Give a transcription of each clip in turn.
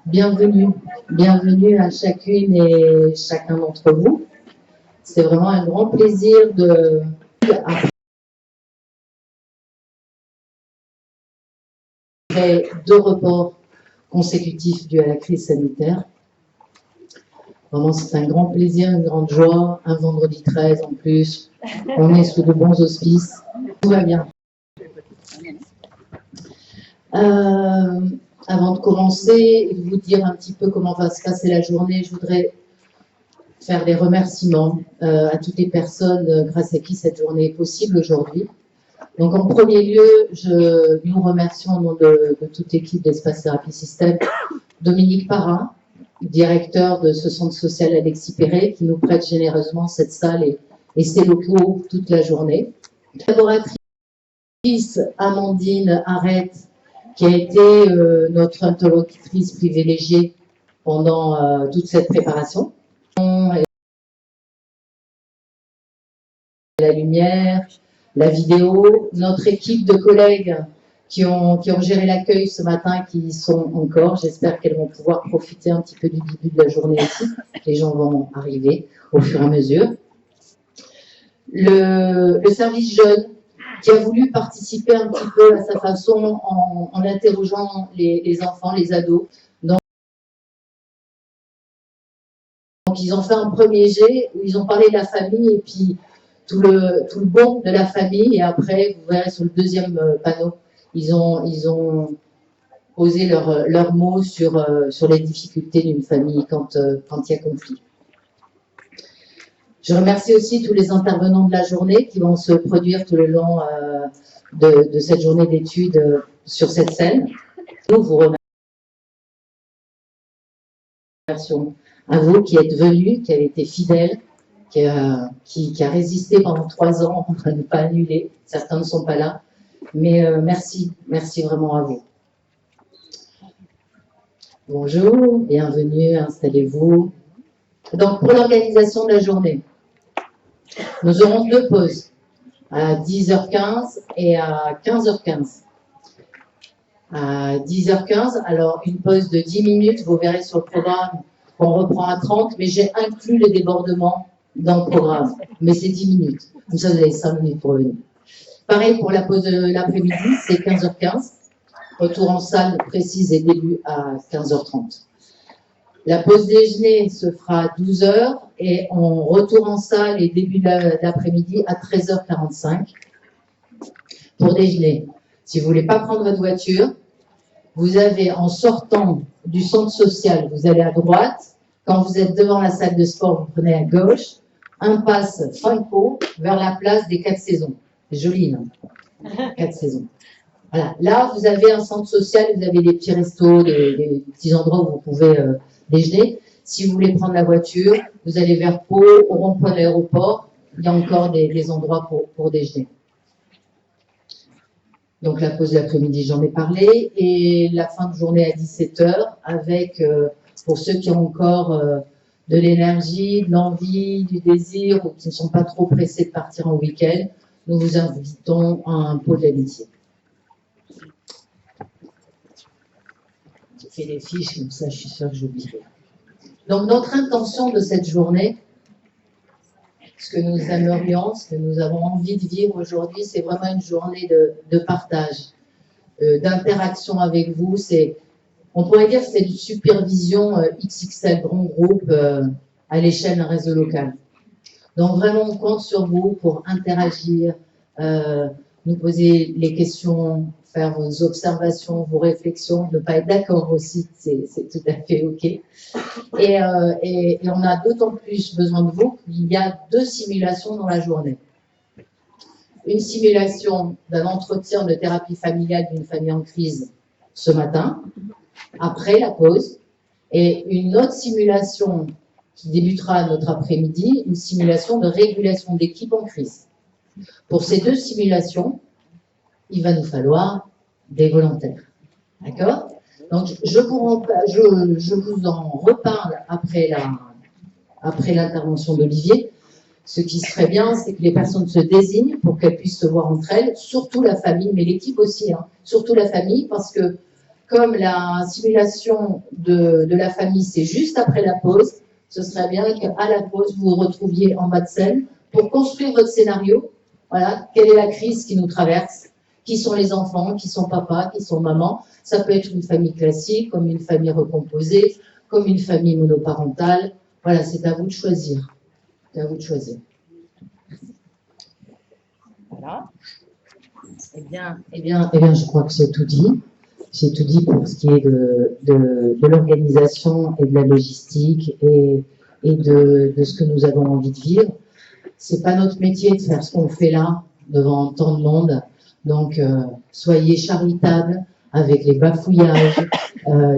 Bienvenue à chacune et chacun d'entre vous. C'est vraiment un grand plaisir après 2 reports consécutifs dus à la crise sanitaire. Vraiment, c'est un grand plaisir, une grande joie. Un vendredi 13 en plus. On est sous de bons auspices. Tout va bien. Avant de commencer et de vous dire un petit peu comment va se passer la journée, je voudrais faire des remerciements à toutes les personnes grâce à qui cette journée est possible aujourd'hui. Donc en premier lieu, nous remercions au nom de toute l'équipe d'Espace Thérapie Système, Dominique Parrain, directeur de ce centre social Alexis Perret, qui nous prête généreusement cette salle et ses locaux toute la journée. Collaboratrice Amandine Arrête, qui a été notre interlocutrice privilégiée pendant toute cette préparation. La lumière, la vidéo, notre équipe de collègues qui ont géré l'accueil ce matin, qui y sont encore. J'espère qu'elles vont pouvoir profiter un petit peu du début de la journée aussi. Les gens vont arriver au fur et à mesure. Le service jeune, qui a voulu participer un petit peu à sa façon en interrogeant les enfants, les ados. Donc, ils ont fait un premier jet où ils ont parlé de la famille et puis tout le bon de la famille. Et après, vous verrez sur le deuxième panneau, ils ont posé leurs mots sur les difficultés d'une famille quand il y a conflit. Je remercie aussi tous les intervenants de la journée qui vont se produire tout le long de cette journée d'études sur cette scène. Nous vous remercions à vous qui êtes venus, qui avez été fidèles, qui a résisté pendant 3 ans à ne pas annuler. Certains ne sont pas là. Mais merci vraiment à vous. Bonjour, bienvenue, installez-vous. Donc, pour l'organisation de la journée, nous aurons 2 pauses, à 10h15 et à 15h15. À 10h15, alors une pause de 10 minutes, vous verrez sur le programme qu'on reprend à 30, mais j'ai inclus les débordements dans le programme, mais c'est 10 minutes. Comme ça, vous avez 5 minutes pour venir. Pareil pour la pause de l'après-midi, c'est 15h15. Retour en salle précise et début à 15h30. La pause déjeuner se fera à 12h et on retourne en salle et début d'après-midi à 13h45 pour déjeuner. Si vous ne voulez pas prendre votre voiture, vous avez en sortant du centre social, vous allez à droite. Quand vous êtes devant la salle de sport, vous prenez à gauche. Impasse Finco vers la place des 4 saisons. C'est joli, non? 4 saisons. Voilà. Là, vous avez un centre social, vous avez des petits restos, des petits endroits où vous pouvez déjeuner. Si vous voulez prendre la voiture, vous allez vers Pau, au rond-point de l'aéroport. Il y a encore des endroits pour déjeuner. Donc la pause de l'après-midi, j'en ai parlé. Et la fin de journée à 17h avec, pour ceux qui ont encore de l'énergie, de l'envie, du désir ou qui ne sont pas trop pressés de partir en week-end, nous vous invitons à un pot de l'amitié. J'ai fait les fiches, comme ça je suis sûre que j'oublie rien. Donc notre intention de cette journée, ce que nous aimerions, ce que nous avons envie de vivre aujourd'hui, c'est vraiment une journée de partage, d'interaction avec vous. On pourrait dire que c'est une supervision XXL grand groupe à l'échelle d'un réseau local. Donc vraiment, on compte sur vous pour interagir, nous poser les questions, faire vos observations, vos réflexions, ne pas être d'accord aussi, c'est tout à fait OK. Et on a d'autant plus besoin de vous qu'il y a 2 simulations dans la journée. Une simulation d'un entretien de thérapie familiale d'une famille en crise ce matin, après la pause, et une autre simulation qui débutera notre après-midi, une simulation de régulation d'équipe en crise. Pour ces 2 simulations, il va nous falloir des volontaires. D'accord? Donc, je vous en reparle après l'intervention d'Olivier. Ce qui serait bien, c'est que les personnes se désignent pour qu'elles puissent se voir entre elles, surtout la famille, mais l'équipe aussi, hein, surtout la famille, parce que comme la simulation de la famille, c'est juste après la pause, ce serait bien qu'à la pause, vous vous retrouviez en bas de scène pour construire votre scénario. Voilà, quelle est la crise qui nous traverse? Qui sont les enfants? Qui sont papa? Qui sont maman? Ça peut être une famille classique, comme une famille recomposée, comme une famille monoparentale. Voilà, c'est à vous de choisir. C'est à vous de choisir. Voilà. Eh bien, je crois que c'est tout dit. J'ai tout dit pour ce qui est de l'organisation et de la logistique et de ce que nous avons envie de vivre. C'est pas notre métier de faire ce qu'on fait là, devant tant de monde. Donc, soyez charitables avec les bafouillages,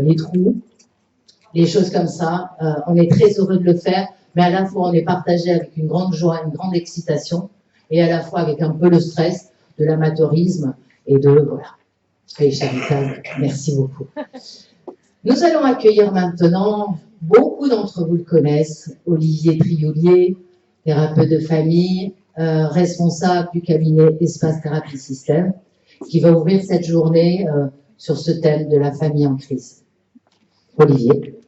les trous, les choses comme ça. On est très heureux de le faire, mais à la fois on est partagé avec une grande joie, une grande excitation, et à la fois avec un peu le stress de l'amateurisme et de voilà. Soyez charitables. Merci beaucoup. Nous allons accueillir maintenant, beaucoup d'entre vous le connaissent, Olivier Trioulier, thérapeute de famille, responsable du cabinet Espace Thérapie Système, qui va ouvrir cette journée sur ce thème de la famille en crise. Olivier.